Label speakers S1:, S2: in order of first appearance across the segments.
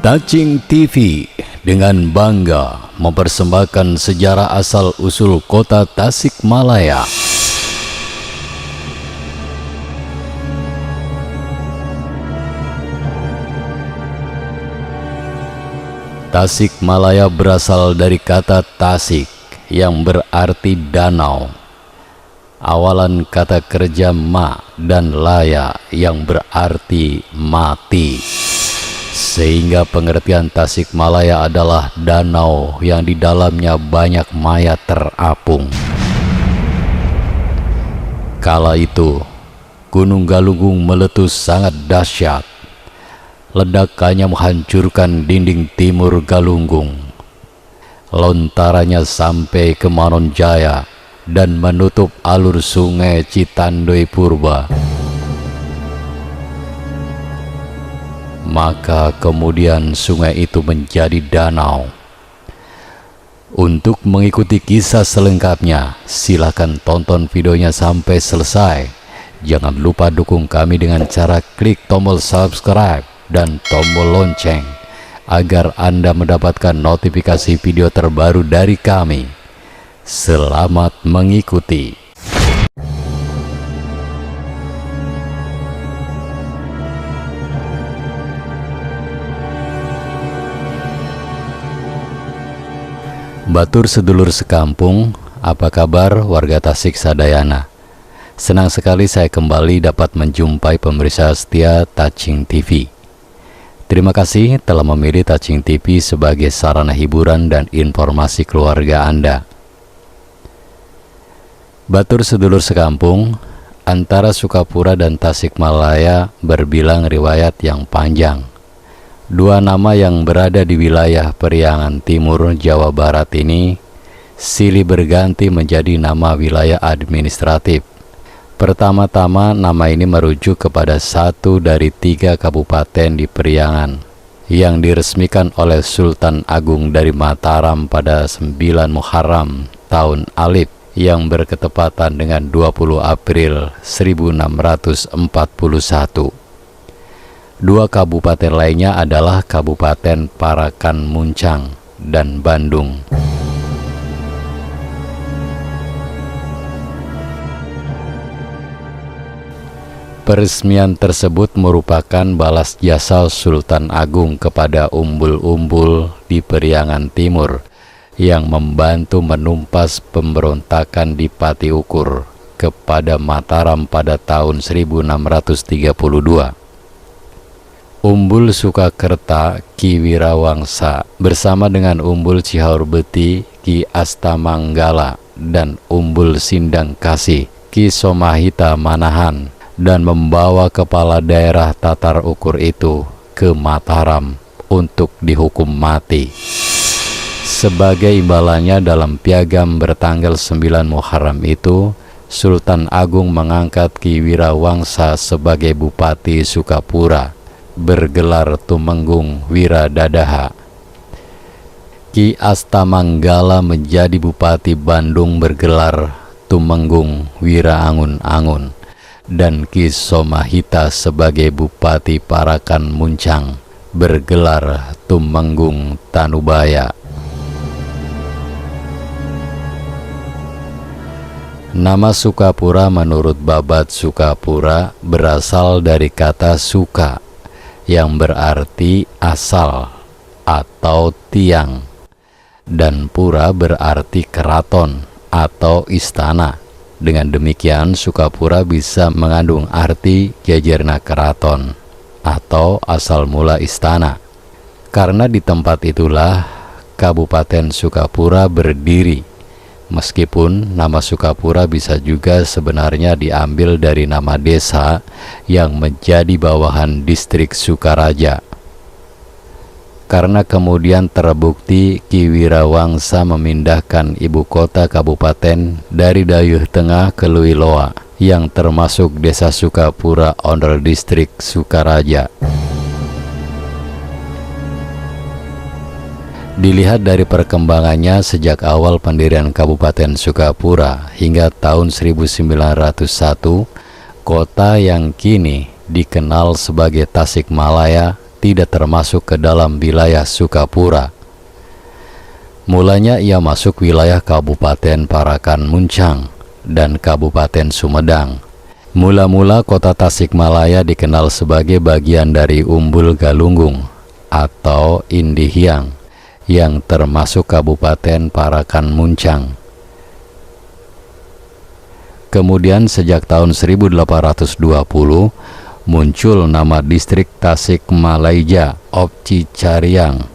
S1: Tacing TV dengan bangga mempersembahkan sejarah asal-usul kota Tasikmalaya. Tasikmalaya berasal dari kata tasik yang berarti danau. Awalan kata kerja ma dan laya yang berarti mati. Sehingga pengertian Tasikmalaya adalah danau yang di dalamnya banyak mayat terapung. Kala itu, Gunung Galunggung meletus sangat dahsyat. Ledakannya menghancurkan dinding timur Galunggung. Lontarannya sampai ke Manonjaya dan menutup alur sungai Citandoy Purba. Maka kemudian sungai itu menjadi danau. Untuk mengikuti kisah selengkapnya, silakan tonton videonya sampai selesai. Jangan lupa dukung kami dengan cara klik tombol subscribe dan tombol lonceng agar Anda mendapatkan notifikasi video terbaru dari kami. Selamat mengikuti. Batur sedulur sekampung, apa kabar warga Tasik Sadayana? Senang sekali saya kembali dapat menjumpai pemirsa setia Tacing TV. Terima kasih telah memilih Tacing TV sebagai sarana hiburan dan informasi keluarga Anda. Batur sedulur sekampung, antara Sukapura dan Tasikmalaya berbilang riwayat yang panjang. Dua nama yang berada di wilayah Periangan Timur, Jawa Barat ini silih berganti menjadi nama wilayah administratif. Pertama-tama nama ini merujuk kepada satu dari 3 kabupaten di Periangan yang diresmikan oleh Sultan Agung dari Mataram pada 9 Muharram tahun Alif yang berketepatan dengan 20 April 1641. Dua kabupaten lainnya adalah Kabupaten Parakan Muncang dan Bandung. Peresmian tersebut merupakan balas jasa Sultan Agung kepada umbul-umbul di Periangan Timur yang membantu menumpas pemberontakan di Pati Ukur kepada Mataram pada tahun 1632. Umbul Sukakerta Ki Wirawangsa bersama dengan Umbul Cihaurbeti Ki Astamanggala dan Umbul Sindang Kasih Ki Somahita Manahan dan membawa kepala daerah Tatar Ukur itu ke Mataram untuk dihukum mati. Sebagai imbalannya dalam piagam bertanggal 9 Muharram itu, Sultan Agung mengangkat Ki Wirawangsa sebagai Bupati Sukapura bergelar Tumenggung Wiradadaha. Ki Astamanggala menjadi Bupati Bandung bergelar Tumenggung Wiraangun-angun dan Ki Somahita sebagai Bupati Parakan Muncang bergelar Tumenggung Tanubaya. Nama Sukapura menurut Babat Sukapura berasal dari kata suka yang berarti asal atau tiang, dan pura berarti keraton atau istana. Dengan demikian Sukapura bisa mengandung arti jajarna keraton atau asal mula istana. Karena di tempat itulah Kabupaten Sukapura berdiri, Meskipun nama Sukapura bisa juga sebenarnya diambil dari nama desa yang menjadi bawahan distrik Sukaraja. Karena kemudian terbukti Ki Wirawangsa memindahkan ibu kota kabupaten dari Dayeuh Tengah ke Luiloa, yang termasuk desa Sukapura under distrik Sukaraja. Dilihat dari perkembangannya sejak awal pendirian Kabupaten Sukapura hingga tahun 1901, kota yang kini dikenal sebagai Tasikmalaya tidak termasuk ke dalam wilayah Sukapura. Mulanya ia masuk wilayah Kabupaten Parakan Muncang dan Kabupaten Sumedang. Mula-mula kota Tasikmalaya dikenal sebagai bagian dari Umbul Galunggung atau Indihiyang, yang termasuk Kabupaten Parakan Muncang. Kemudian sejak tahun 1820 muncul nama distrik Tasikmalaya of Cicariang,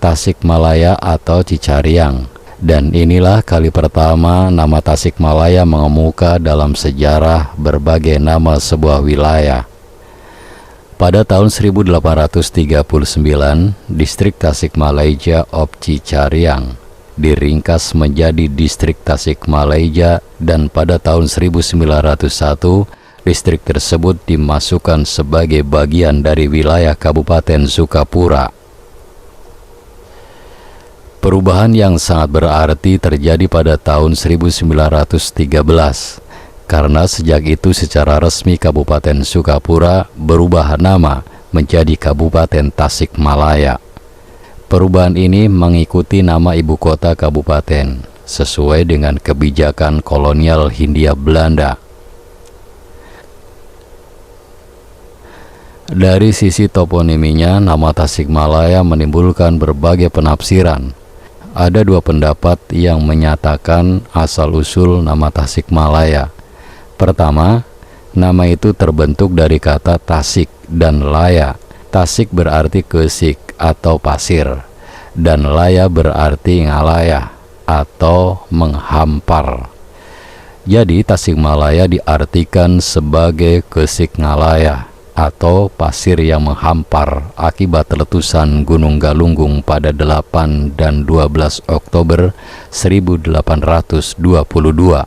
S1: Tasikmalaya atau Cicariang, dan inilah kali pertama nama Tasikmalaya mengemuka dalam sejarah berbagai nama sebuah wilayah. Pada tahun 1839, distrik Tasikmalaya of Cicariang diringkas menjadi distrik Tasikmalaya, dan pada tahun 1901, distrik tersebut dimasukkan sebagai bagian dari wilayah Kabupaten Sukapura. Perubahan yang sangat berarti terjadi pada tahun 1913. Karena sejak itu secara resmi Kabupaten Sukapura berubah nama menjadi Kabupaten Tasikmalaya. Perubahan ini mengikuti nama ibu kota kabupaten sesuai dengan kebijakan kolonial Hindia Belanda. Dari sisi toponiminya, nama Tasikmalaya menimbulkan berbagai penafsiran. Ada dua pendapat yang menyatakan asal-usul nama Tasikmalaya. Pertama, nama itu terbentuk dari kata tasik dan laya. Tasik berarti kesik atau pasir, dan laya berarti ngalayah atau menghampar. Jadi Tasikmalaya diartikan sebagai kesik ngalayah atau pasir yang menghampar akibat letusan Gunung Galunggung pada 8 dan 12 Oktober 1822.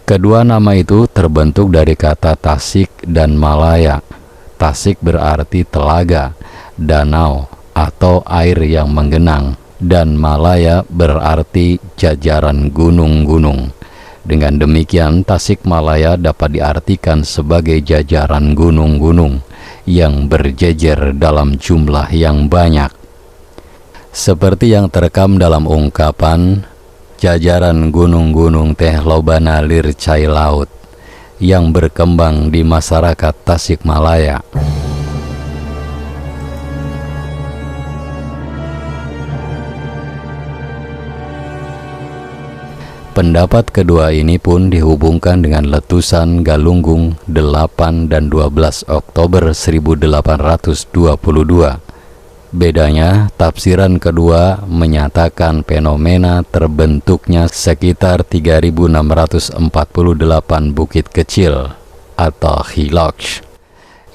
S1: Kedua nama itu terbentuk dari kata tasik dan malaya. Tasik berarti telaga, danau, atau air yang menggenang, dan malaya berarti jajaran gunung-gunung. Dengan demikian, Tasikmalaya dapat diartikan sebagai jajaran gunung-gunung yang berjejer dalam jumlah yang banyak. Seperti yang terekam dalam ungkapan, jajaran gunung-gunung teh lobana lir cai laut, yang berkembang di masyarakat Tasikmalaya. Pendapat kedua ini pun dihubungkan dengan letusan Galunggung 8 dan 12 Oktober 1822. Bedanya, tafsiran kedua menyatakan fenomena terbentuknya sekitar 3.648 bukit kecil atau hilok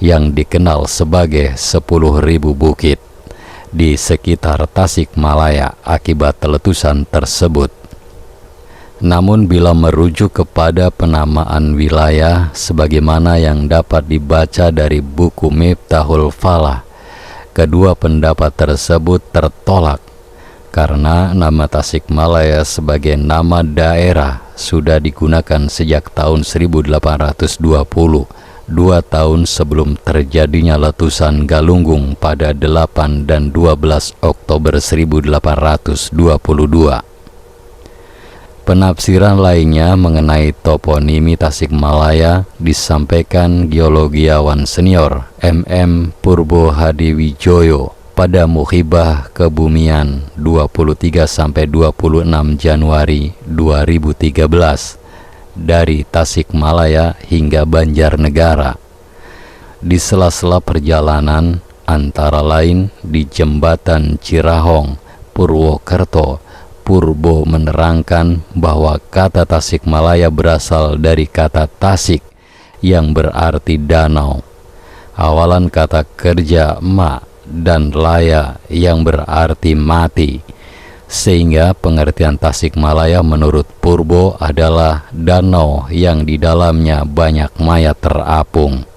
S1: yang dikenal sebagai 10.000 bukit di sekitar Tasikmalaya akibat letusan tersebut. Namun bila merujuk kepada penamaan wilayah sebagaimana yang dapat dibaca dari buku Miftahul Falah, kedua pendapat tersebut tertolak karena nama Tasikmalaya sebagai nama daerah sudah digunakan sejak tahun 1820, 2 tahun sebelum terjadinya letusan Galunggung pada 8 dan 12 Oktober 1822. Penafsiran lainnya mengenai toponimi Tasikmalaya disampaikan geologiawan senior MM Purbo Hadiwijoyo pada Muhibah Kebumian 23-26 Januari 2013 dari Tasikmalaya hingga Banjarnegara. Di sela-sela perjalanan antara lain di Jembatan Cirahong, Purwokerto, Purbo menerangkan bahwa kata Tasikmalaya berasal dari kata tasik yang berarti danau, awalan kata kerja ma dan laya yang berarti mati, sehingga pengertian Tasikmalaya menurut Purbo adalah danau yang di dalamnya banyak mayat terapung.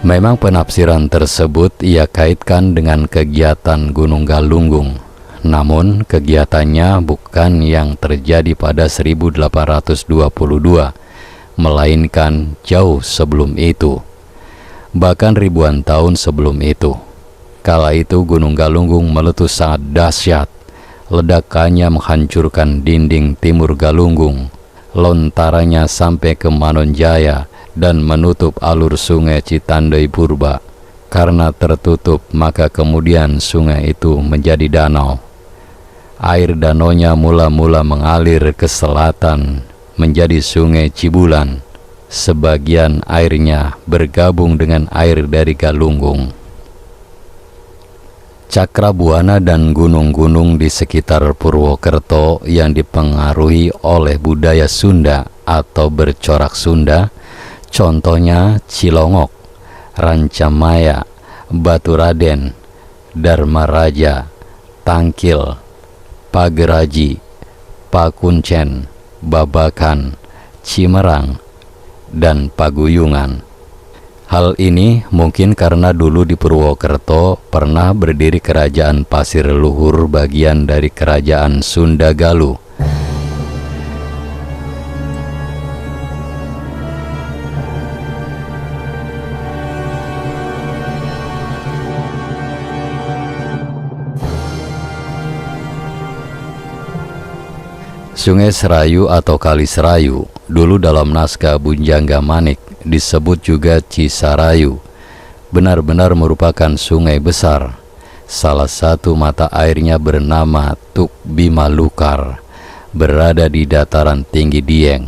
S1: Memang penafsiran tersebut ia kaitkan dengan kegiatan Gunung Galunggung, namun kegiatannya bukan yang terjadi pada 1822, melainkan jauh sebelum itu, bahkan ribuan tahun sebelum itu. Kala itu Gunung Galunggung meletus sangat dahsyat, ledakannya menghancurkan dinding timur Galunggung, lontarannya sampai ke Manonjaya, dan menutup alur sungai Citandei Purba. Karena tertutup, maka kemudian sungai itu menjadi danau. Air danaunya mula-mula mengalir ke selatan menjadi sungai Cibulan. Sebagian airnya bergabung dengan air dari Galunggung. Cakrabuana dan gunung-gunung di sekitar Purwokerto yang dipengaruhi oleh budaya Sunda atau bercorak Sunda, contohnya Cilongok, Rancamaya, Baturaden, Dharmaraja, Tangkil, Pageraji, Pakuncen, Babakan, Cimerang, dan Paguyungan. Hal ini mungkin karena dulu di Purwokerto pernah berdiri kerajaan Pasir Luhur, bagian dari kerajaan Sunda Galuh. Sungai Serayu atau Kali Serayu, dulu dalam naskah Bunjangga Manik disebut juga Cisarayu, benar-benar merupakan sungai besar. Salah satu mata airnya bernama Tuk Bimalukar, berada di dataran tinggi Dieng.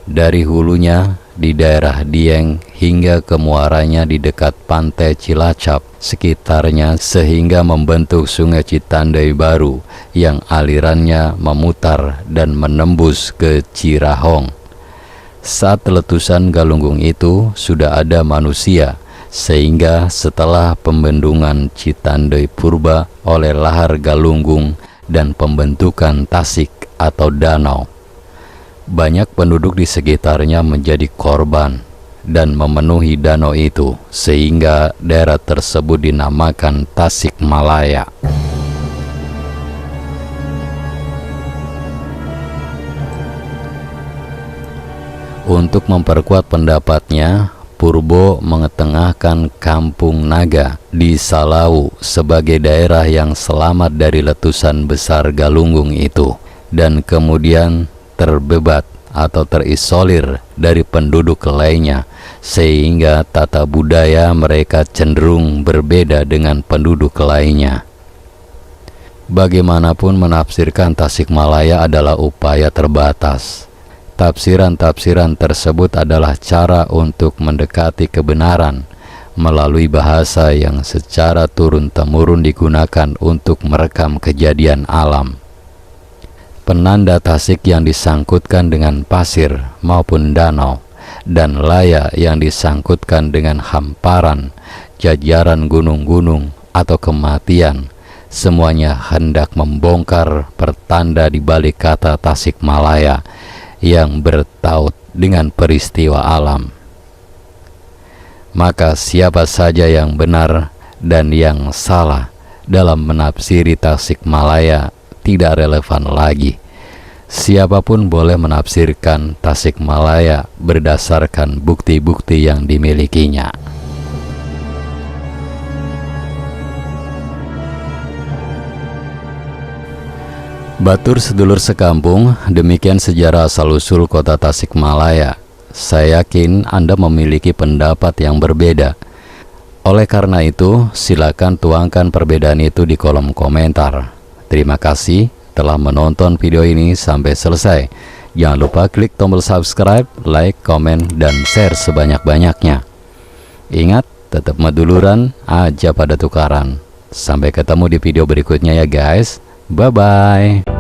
S1: Dari hulunya di daerah Dieng hingga ke muaranya di dekat pantai Cilacap sekitarnya, sehingga membentuk sungai Citandei baru yang alirannya memutar dan menembus ke Cirahong. Saat letusan Galunggung itu sudah ada manusia, sehingga setelah pembendungan Citandei Purba oleh lahar Galunggung dan pembentukan tasik atau danau, banyak penduduk di sekitarnya menjadi korban dan memenuhi danau itu, sehingga daerah tersebut dinamakan Tasikmalaya. Untuk memperkuat pendapatnya, Purbo mengetengahkan Kampung Naga di Salau sebagai daerah yang selamat dari letusan besar Galunggung itu, dan kemudian terbebat atau terisolir dari penduduk lainnya, sehingga tata budaya mereka cenderung berbeda dengan penduduk lainnya. Bagaimanapun menafsirkan Tasikmalaya adalah upaya terbatas. Tafsiran-tafsiran tersebut adalah cara untuk mendekati kebenaran melalui bahasa yang secara turun-temurun digunakan untuk merekam kejadian alam. Penanda tasik yang disangkutkan dengan pasir maupun danau, dan laya yang disangkutkan dengan hamparan, jajaran gunung-gunung atau kematian, semuanya hendak membongkar pertanda di balik kata Tasikmalaya yang bertaut dengan peristiwa alam. Maka siapa saja yang benar dan yang salah dalam menafsiri Tasikmalaya tidak relevan lagi. Siapapun boleh menafsirkan Tasikmalaya berdasarkan bukti-bukti yang dimilikinya. Batur sedulur sekampung, demikian sejarah asal-usul kota Tasikmalaya. Saya yakin Anda memiliki pendapat yang berbeda. Oleh karena itu, silakan tuangkan perbedaan itu di kolom komentar. Terima kasih telah menonton video ini sampai selesai. Jangan lupa klik tombol subscribe, like, komen, dan share sebanyak-banyaknya. Ingat, tetap meduluran aja pada tukaran. Sampai ketemu di video berikutnya ya guys. Bye-bye.